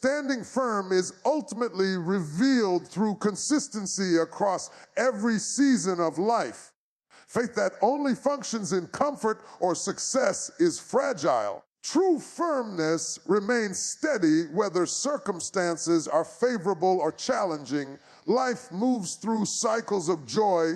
Standing firm is ultimately revealed through consistency across every season of life. Faith that only functions in comfort or success is fragile. True firmness remains steady whether circumstances are favorable or challenging. Life moves through cycles of joy,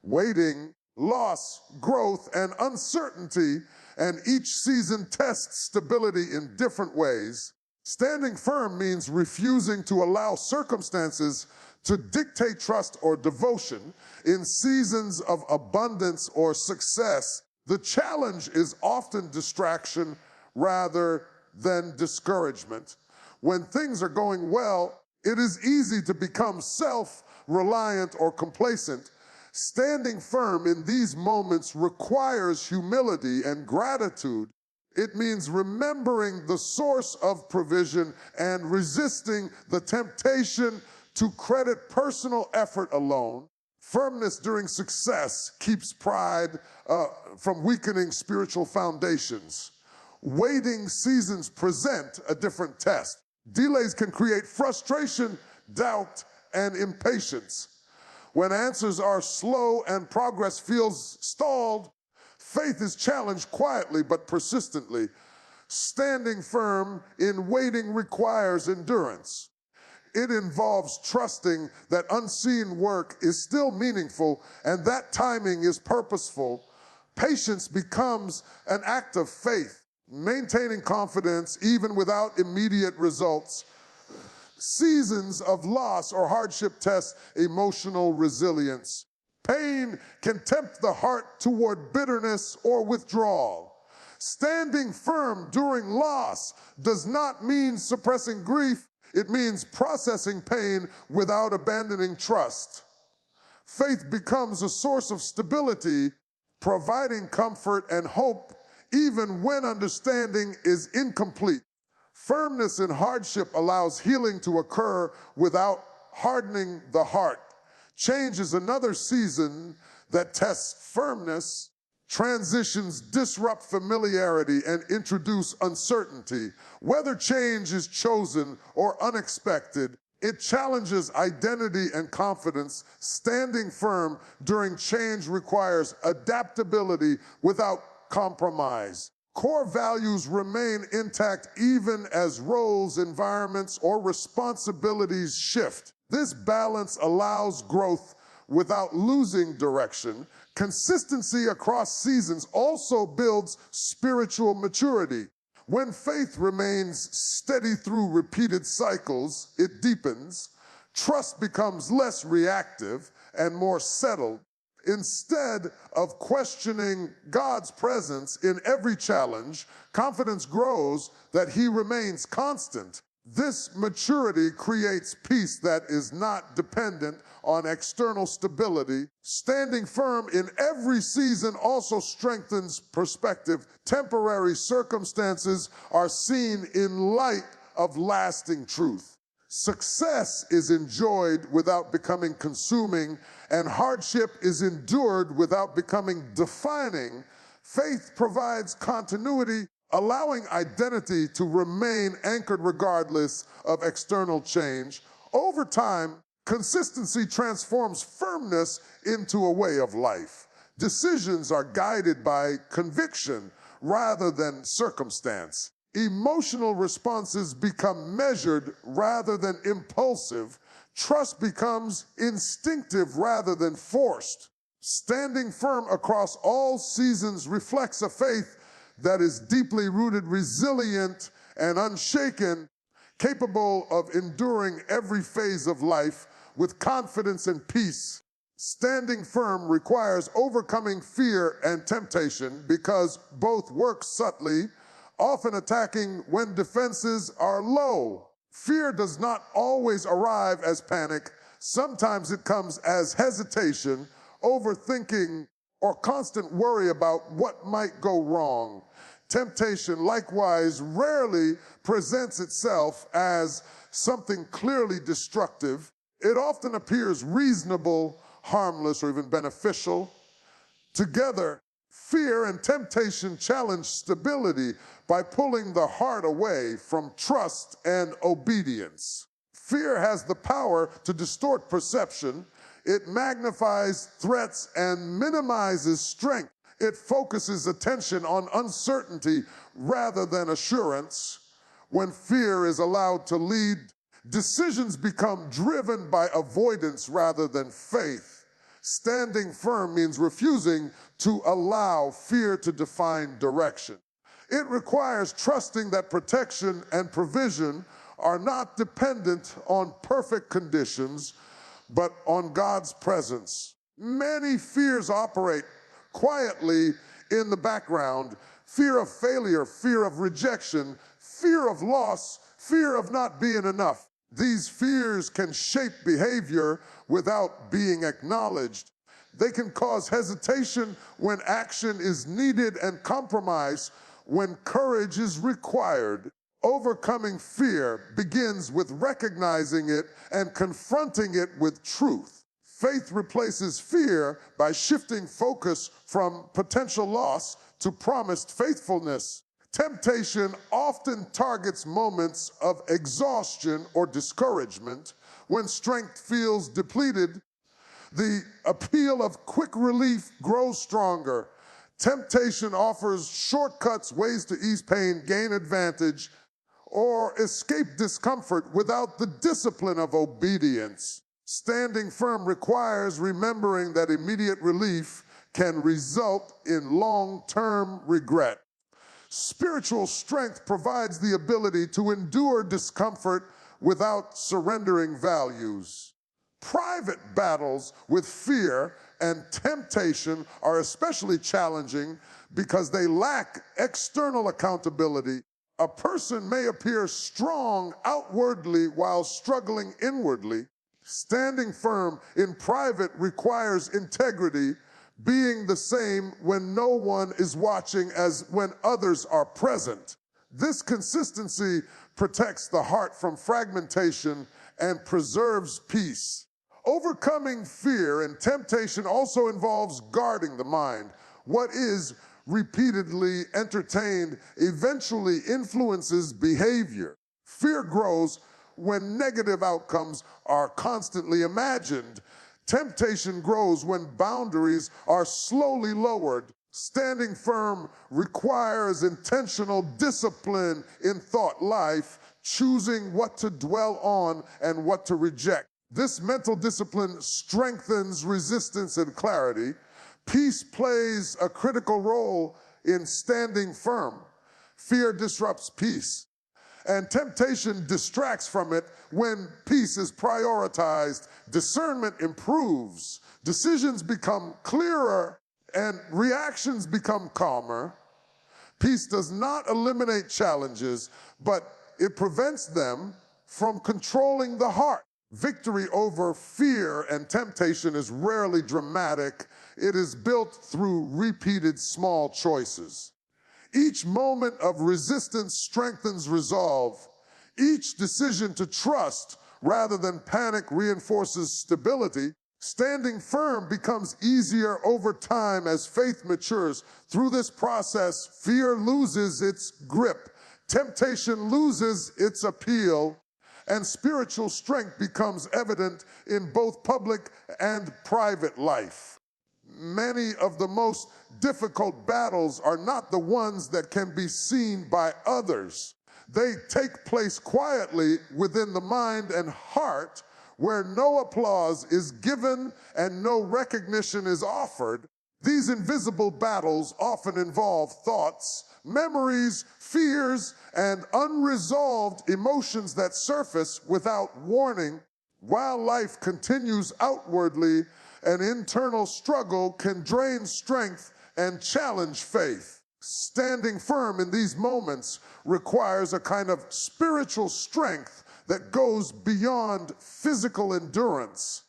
waiting, loss, growth, and uncertainty, and each season tests stability in different ways. Standing firm means refusing to allow circumstances to dictate trust or devotion. In seasons of abundance or success, the challenge is often distraction rather than discouragement. When things are going well, it is easy to become self-reliant or complacent. Standing firm in these moments requires humility and gratitude. It means remembering the source of provision and resisting the temptation to credit personal effort alone. Firmness during success keeps pride from weakening spiritual foundations. Waiting seasons present a different test. Delays can create frustration, doubt, and impatience. When answers are slow and progress feels stalled, faith is challenged quietly but persistently. Standing firm in waiting requires endurance. It involves trusting that unseen work is still meaningful and that timing is purposeful. Patience becomes an act of faith, maintaining confidence even without immediate results. Seasons of loss or hardship test emotional resilience. Pain can tempt the heart toward bitterness or withdrawal. Standing firm during loss does not mean suppressing grief. It means processing pain without abandoning trust. Faith becomes a source of stability, providing comfort and hope even when understanding is incomplete. Firmness in hardship allows healing to occur without hardening the heart. Change is another season that tests firmness. Transitions disrupt familiarity and introduce uncertainty. Whether change is chosen or unexpected, it challenges identity and confidence. Standing firm during change requires adaptability without compromise. Core values remain intact even as roles, environments, or responsibilities shift. This balance allows growth without losing direction. Consistency across seasons also builds spiritual maturity. When faith remains steady through repeated cycles, it deepens. Trust becomes less reactive and more settled. Instead of questioning God's presence in every challenge, confidence grows that He remains constant. This maturity creates peace that is not dependent on external stability. Standing firm in every season also strengthens perspective. Temporary circumstances are seen in light of lasting truth. Success is enjoyed without becoming consuming, and hardship is endured without becoming defining. Faith provides continuity, allowing identity to remain anchored regardless of external change. Over time, consistency transforms firmness into a way of life. Decisions are guided by conviction rather than circumstance. Emotional responses become measured rather than impulsive. Trust becomes instinctive rather than forced. Standing firm across all seasons reflects a faith that is deeply rooted, resilient, and unshaken, capable of enduring every phase of life with confidence and peace. Standing firm requires overcoming fear and temptation because both work subtly, often attacking when defenses are low. Fear does not always arrive as panic. Sometimes it comes as hesitation, overthinking, or constant worry about what might go wrong. Temptation, likewise, rarely presents itself as something clearly destructive. It often appears reasonable, harmless, or even beneficial. Together, Fear and temptation challenge stability by pulling the heart away from trust and obedience. Fear has the power to distort perception. It magnifies threats and minimizes strength. It focuses attention on uncertainty rather than assurance. When fear is allowed to lead, decisions become driven by avoidance rather than faith. Standing firm means refusing to allow fear to define direction. It requires trusting that protection and provision are not dependent on perfect conditions, but on God's presence. Many fears operate quietly in the background: fear of failure, fear of rejection, fear of loss, fear of not being enough. These fears can shape behavior without being acknowledged. They can cause hesitation when action is needed and compromise when courage is required. Overcoming fear begins with recognizing it and confronting it with truth. Faith replaces fear by shifting focus from potential loss to promised faithfulness. Temptation often targets moments of exhaustion or discouragement. When strength feels depleted, the appeal of quick relief grows stronger. Temptation offers shortcuts, ways to ease pain, gain advantage, or escape discomfort without the discipline of obedience. Standing firm requires remembering that immediate relief can result in long-term regret. Spiritual strength provides the ability to endure discomfort without surrendering values. Private battles with fear and temptation are especially challenging because they lack external accountability. A person may appear strong outwardly while struggling inwardly. Standing firm in private requires integrity, being the same when no one is watching as when others are present. This consistency protects the heart from fragmentation and preserves peace. Overcoming fear and temptation also involves guarding the mind. What is repeatedly entertained eventually influences behavior. Fear grows when negative outcomes are constantly imagined. Temptation grows when boundaries are slowly lowered. Standing firm requires intentional discipline in thought life, choosing what to dwell on and what to reject. This mental discipline strengthens resistance and clarity. Peace plays a critical role in standing firm. Fear disrupts peace, and temptation distracts from it. When peace is prioritized, discernment improves, decisions become clearer, and reactions become calmer. Peace does not eliminate challenges, but it prevents them from controlling the heart. Victory over fear and temptation is rarely dramatic. It is built through repeated small choices. Each moment of resistance strengthens resolve. Each decision to trust rather than panic reinforces stability. Standing firm becomes easier over time as faith matures. Through this process, fear loses its grip, temptation loses its appeal, and spiritual strength becomes evident in both public and private life. Many of the most difficult battles are not the ones that can be seen by others. They take place quietly within the mind and heart, where no applause is given and no recognition is offered. These invisible battles often involve thoughts, memories, fears, and unresolved emotions that surface without warning. While life continues outwardly, an internal struggle can drain strength and challenge faith. Standing firm in these moments requires a kind of spiritual strength that goes beyond physical endurance.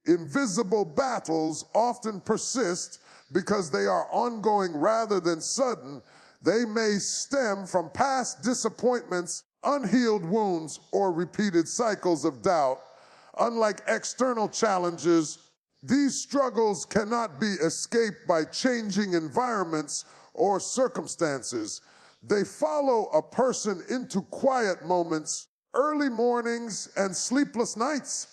Invisible battles often persist because they are ongoing rather than sudden. They may stem from past disappointments, unhealed wounds, or repeated cycles of doubt. Unlike external challenges, These struggles cannot be escaped by changing environments or circumstances. They follow a person into quiet moments, early mornings, and sleepless nights.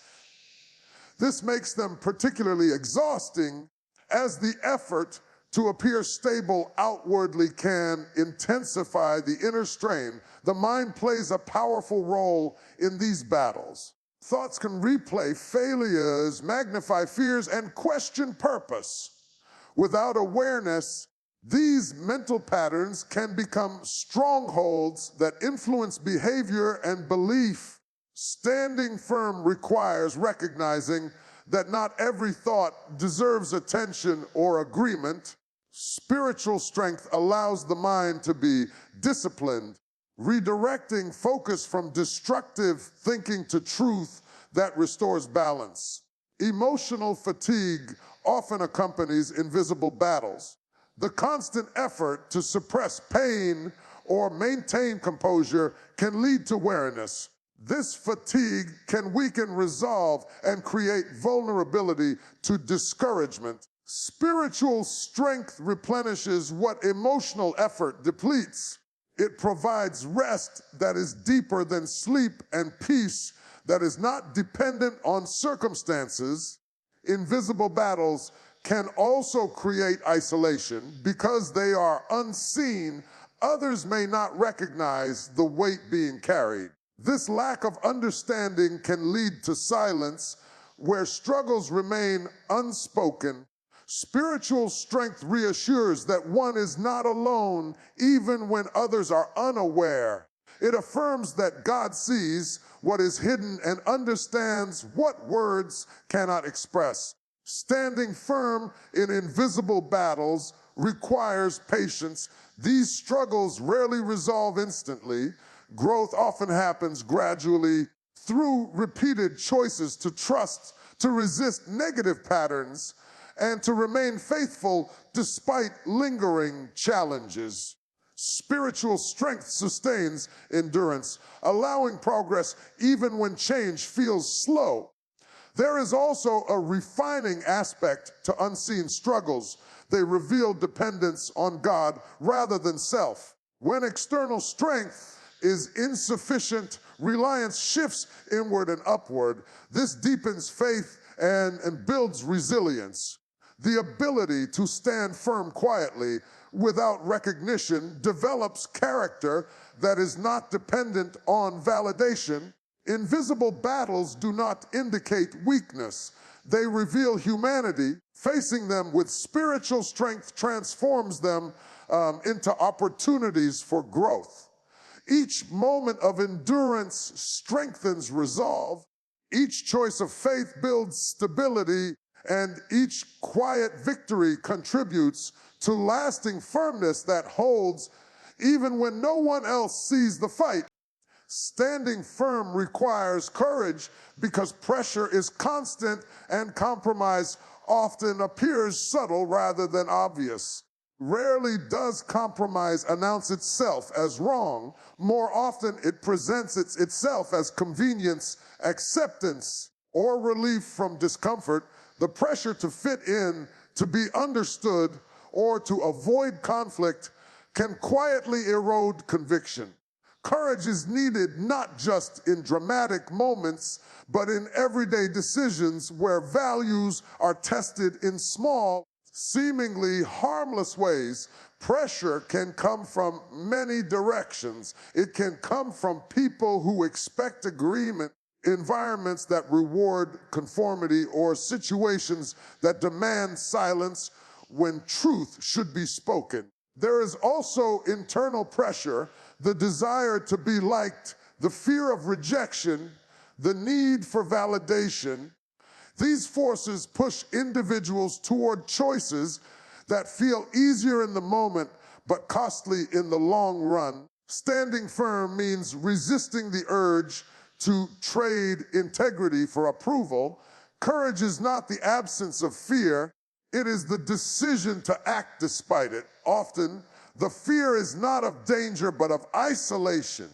This makes them particularly exhausting, as the effort to appear stable outwardly can intensify the inner strain. The mind plays a powerful role in these battles. Thoughts can replay failures, magnify fears, and question purpose. Without awareness, these mental patterns can become strongholds that influence behavior and belief. Standing firm requires recognizing that not every thought deserves attention or agreement. Spiritual strength allows the mind to be disciplined, redirecting focus from destructive thinking to truth that restores balance. Emotional fatigue often accompanies invisible battles. The constant effort to suppress pain or maintain composure can lead to weariness. This fatigue can weaken resolve and create vulnerability to discouragement. Spiritual strength replenishes what emotional effort depletes. It provides rest that is deeper than sleep and peace that is not dependent on circumstances. Invisible battles can also create isolation. Because they are unseen, others may not recognize the weight being carried. This lack of understanding can lead to silence, where struggles remain unspoken. Spiritual strength reassures that one is not alone, even when others are unaware. It affirms that God sees what is hidden and understands what words cannot express. Standing firm in invisible battles requires patience. These struggles rarely resolve instantly. Growth often happens gradually through repeated choices to trust, to resist negative patterns, and to remain faithful despite lingering challenges. Spiritual strength sustains endurance, allowing progress even when change feels slow. There is also a refining aspect to unseen struggles. They reveal dependence on God rather than self. When external strength is insufficient, reliance shifts inward and upward. This deepens faith and builds resilience. The ability to stand firm quietly without recognition develops character that is not dependent on validation. Invisible battles do not indicate weakness. They reveal humanity. Facing them with spiritual strength transforms them into opportunities for growth. Each moment of endurance strengthens resolve. Each choice of faith builds stability, and each quiet victory contributes to lasting firmness that holds even when no one else sees the fight. Standing firm requires courage because pressure is constant and compromise often appears subtle rather than obvious. Rarely does compromise announce itself as wrong. More often it presents itself as convenience, acceptance, or relief from discomfort. The pressure to fit in, to be understood, or to avoid conflict can quietly erode conviction. Courage is needed not just in dramatic moments, but in everyday decisions where values are tested in small, seemingly harmless ways. Pressure can come from many directions. It can come from people who expect agreement, environments that reward conformity, or situations that demand silence when truth should be spoken. There is also internal pressure, the desire to be liked, the fear of rejection, the need for validation. These forces push individuals toward choices that feel easier in the moment but costly in the long run. Standing firm means resisting the urge to trade integrity for approval. Courage is not the absence of fear. It is the decision to act despite it. Often, the fear is not of danger, but of isolation.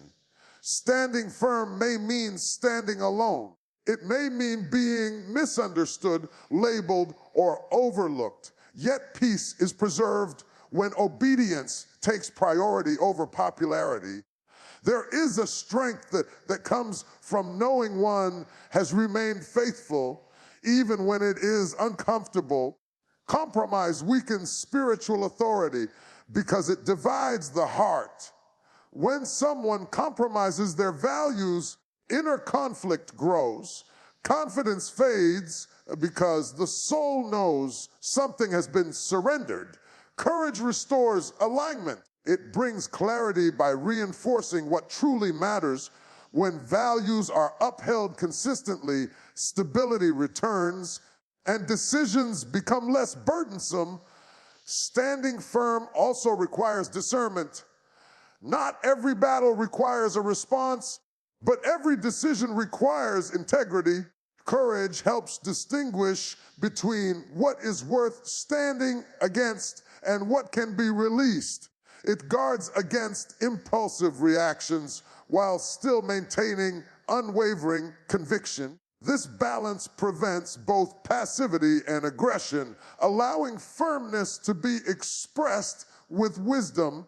Standing firm may mean standing alone. It may mean being misunderstood, labeled, or overlooked. Yet peace is preserved when obedience takes priority over popularity. There is a strength that comes from knowing one has remained faithful even when it is uncomfortable. Compromise weakens spiritual authority because it divides the heart. When someone compromises their values, inner conflict grows. Confidence fades because the soul knows something has been surrendered. Courage restores alignment. It brings clarity by reinforcing what truly matters. When values are upheld consistently, stability returns and decisions become less burdensome. Standing firm also requires discernment. Not every battle requires a response, but every decision requires integrity. Courage helps distinguish between what is worth standing against and what can be released. It guards against impulsive reactions while still maintaining unwavering conviction. This balance prevents both passivity and aggression, allowing firmness to be expressed with wisdom.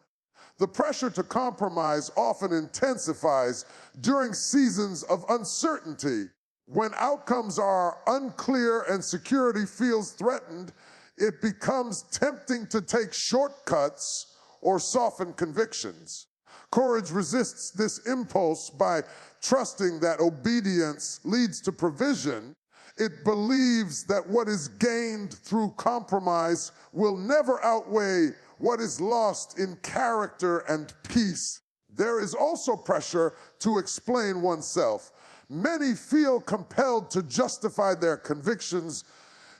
The pressure to compromise often intensifies during seasons of uncertainty. When outcomes are unclear and security feels threatened, it becomes tempting to take shortcuts or soften convictions. Courage resists this impulse by trusting that obedience leads to provision. It believes that what is gained through compromise will never outweigh what is lost in character and peace. There is also pressure to explain oneself. Many feel compelled to justify their convictions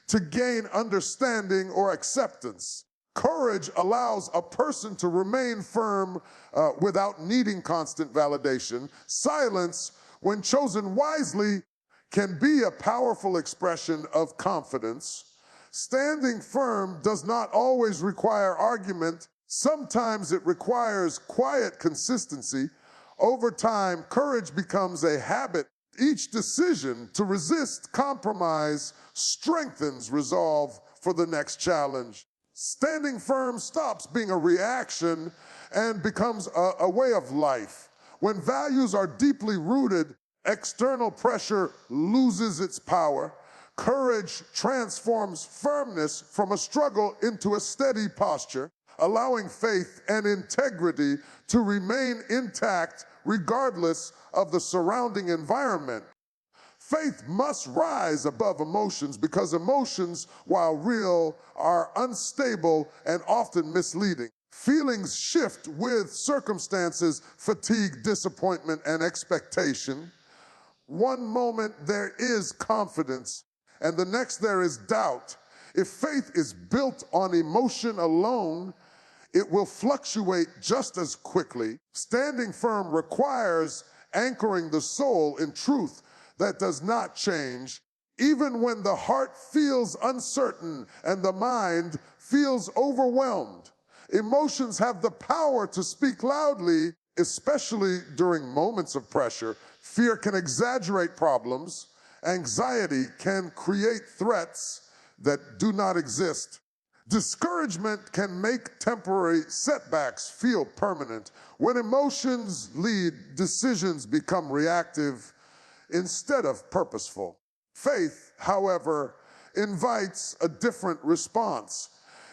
to gain understanding or acceptance. Courage allows a person to remain firm without needing constant validation. Silence, when chosen wisely, can be a powerful expression of confidence. Standing firm does not always require argument. Sometimes it requires quiet consistency. Over time, courage becomes a habit. Each decision to resist compromise strengthens resolve for the next challenge. Standing firm stops being a reaction and becomes a way of life. When values are deeply rooted, external pressure loses its power. Courage transforms firmness from a struggle into a steady posture, allowing faith and integrity to remain intact regardless of the surrounding environment. Faith must rise above emotions because emotions, while real, are unstable and often misleading. Feelings shift with circumstances, fatigue, disappointment, and expectation. One moment there is confidence, and the next there is doubt. If faith is built on emotion alone, it will fluctuate just as quickly. Standing firm requires anchoring the soul in truth that does not change, even when the heart feels uncertain and the mind feels overwhelmed. Emotions have the power to speak loudly, especially during moments of pressure. Fear can exaggerate problems. Anxiety can create threats that do not exist. Discouragement can make temporary setbacks feel permanent. When emotions lead, decisions become reactive instead of purposeful. Faith, however, invites a different response.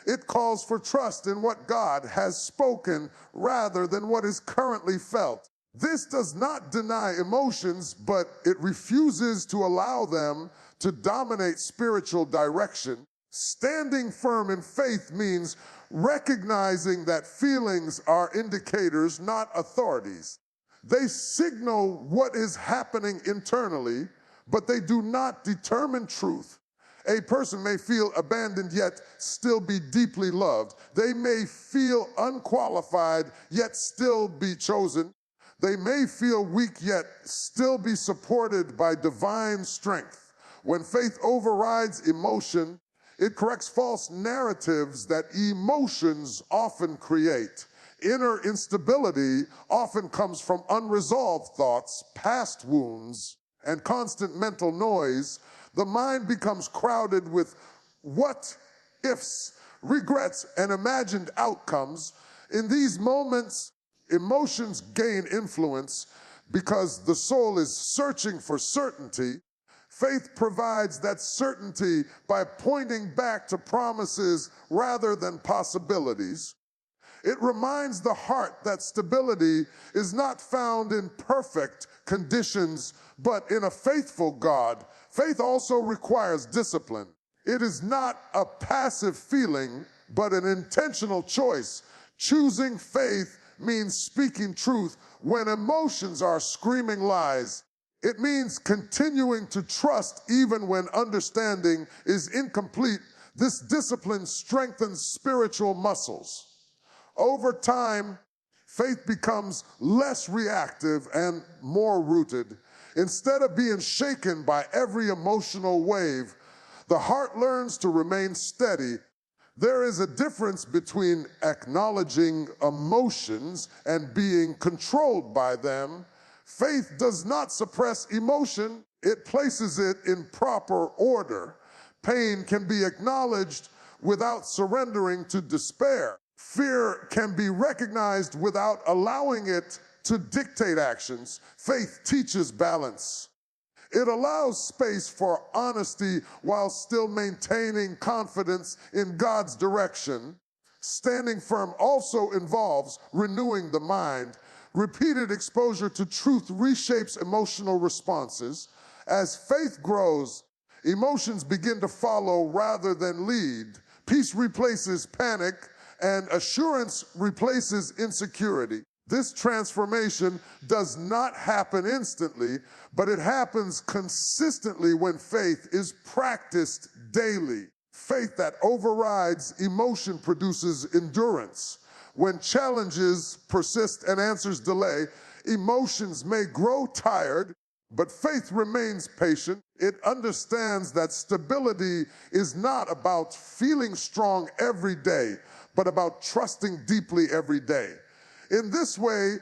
It calls for trust in what God has spoken rather than what is currently felt. This does not deny emotions, but it refuses to allow them to dominate spiritual direction. Standing firm in faith means recognizing that feelings are indicators, not authorities. They signal what is happening internally, but they do not determine truth. A person may feel abandoned yet still be deeply loved. They may feel unqualified yet still be chosen. They may feel weak yet still be supported by divine strength. When faith overrides emotion, it corrects false narratives that emotions often create. Inner instability often comes from unresolved thoughts, past wounds, and constant mental noise, the mind becomes crowded with what ifs, regrets, and imagined outcomes. In these moments, emotions gain influence because the soul is searching for certainty. Faith provides that certainty by pointing back to promises rather than possibilities. It reminds the heart that stability is not found in perfect conditions, but in a faithful God. Faith also requires discipline. It is not a passive feeling, but an intentional choice. Choosing faith means speaking truth when emotions are screaming lies. It means continuing to trust even when understanding is incomplete. This discipline strengthens spiritual muscles. Over time, faith becomes less reactive and more rooted. Instead of being shaken by every emotional wave, the heart learns to remain steady. There is a difference between acknowledging emotions and being controlled by them. Faith does not suppress emotion, it places it in proper order. Pain can be acknowledged without surrendering to despair. Fear can be recognized without allowing it to dictate actions. Faith teaches balance. It allows space for honesty while still maintaining confidence in God's direction. Standing firm also involves renewing the mind. Repeated exposure to truth reshapes emotional responses. As faith grows, emotions begin to follow rather than lead. Peace replaces panic, and assurance replaces insecurity. This transformation does not happen instantly, but it happens consistently when faith is practiced daily. Faith that overrides emotion produces endurance. When challenges persist and answers delay, emotions may grow tired, but faith remains patient. It understands that stability is not about feeling strong every day, but about trusting deeply every day. In this way,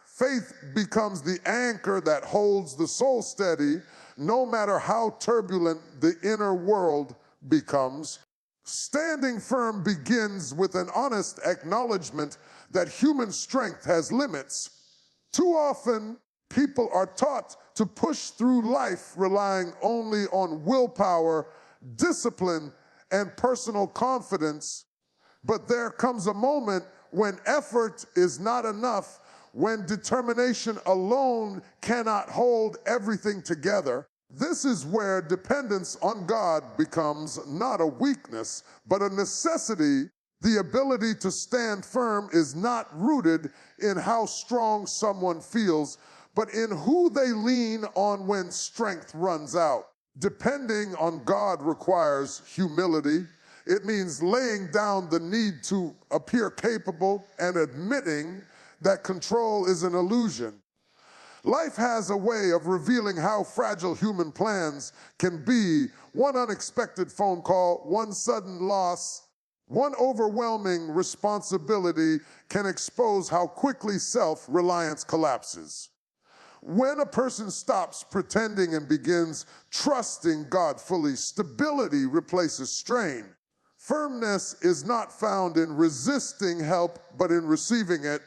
faith becomes the anchor that holds the soul steady, no matter how turbulent the inner world becomes. Standing firm begins with an honest acknowledgement that human strength has limits. Too often, people are taught to push through life relying only on willpower, discipline, and personal confidence. But there comes a moment when effort is not enough, when determination alone cannot hold everything together. This is where dependence on God becomes not a weakness, but a necessity. The ability to stand firm is not rooted in how strong someone feels, but in who they lean on when strength runs out. Depending on God requires humility. It means laying down the need to appear capable and admitting that control is an illusion. Life has a way of revealing how fragile human plans can be. One unexpected phone call, one sudden loss, one overwhelming responsibility can expose how quickly self-reliance collapses. When a person stops pretending and begins trusting God fully, stability replaces strain. Firmness is not found in resisting help, but in receiving it.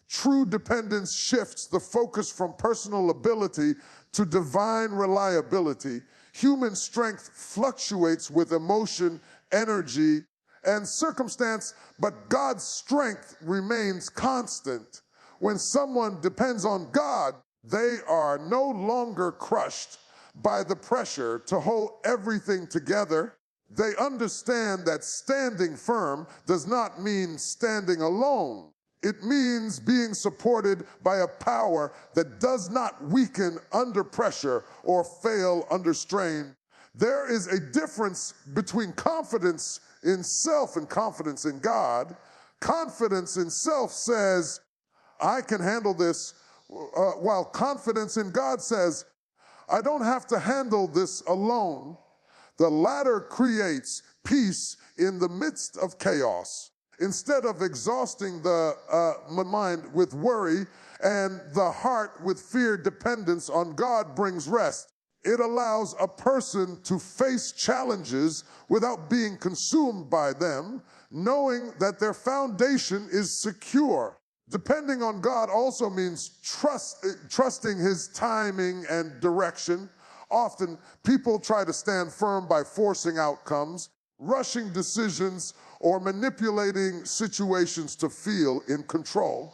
True dependence shifts the focus from personal ability to divine reliability. Human strength fluctuates with emotion, energy, and circumstance, but God's strength remains constant. When someone depends on God, they are no longer crushed by the pressure to hold everything together. They understand that standing firm does not mean standing alone. It means being supported by a power that does not weaken under pressure or fail under strain. There is a difference between confidence in self and confidence in God. Confidence in self says, I can handle this, while confidence in God says, I don't have to handle this alone. The latter creates peace in the midst of chaos. Instead of exhausting the mind with worry and the heart with fear, dependence on God brings rest. It allows a person to face challenges without being consumed by them, knowing that their foundation is secure. Depending on God also means trusting His timing and direction. Often, people try to stand firm by forcing outcomes, rushing decisions, or manipulating situations to feel in control.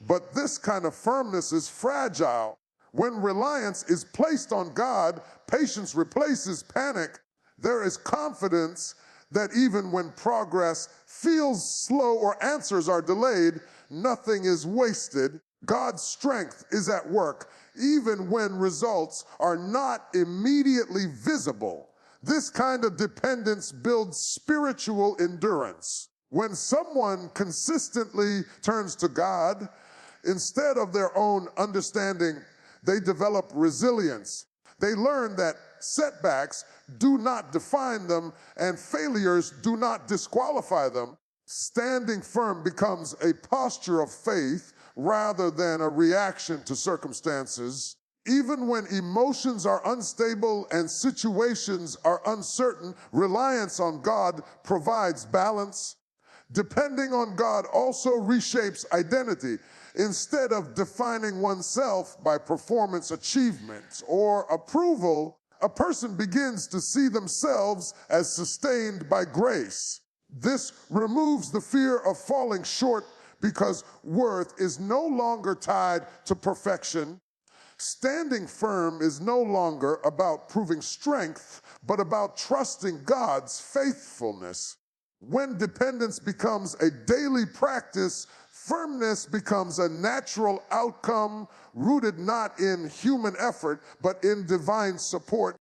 But this kind of firmness is fragile. When reliance is placed on God, patience replaces panic. There is confidence that even when progress feels slow or answers are delayed, nothing is wasted. God's strength is at work, even when results are not immediately visible. This kind of dependence builds spiritual endurance. When someone consistently turns to God, instead of their own understanding, they develop resilience. They learn that setbacks do not define them and failures do not disqualify them. Standing firm becomes a posture of faith rather than a reaction to circumstances. Even when emotions are unstable and situations are uncertain, reliance on God provides balance. Depending on God also reshapes identity. Instead of defining oneself by performance achievements or approval, a person begins to see themselves as sustained by grace. This removes the fear of falling short because worth is no longer tied to perfection. Standing firm is no longer about proving strength, but about trusting God's faithfulness. When dependence becomes a daily practice, firmness becomes a natural outcome rooted not in human effort, but in divine support.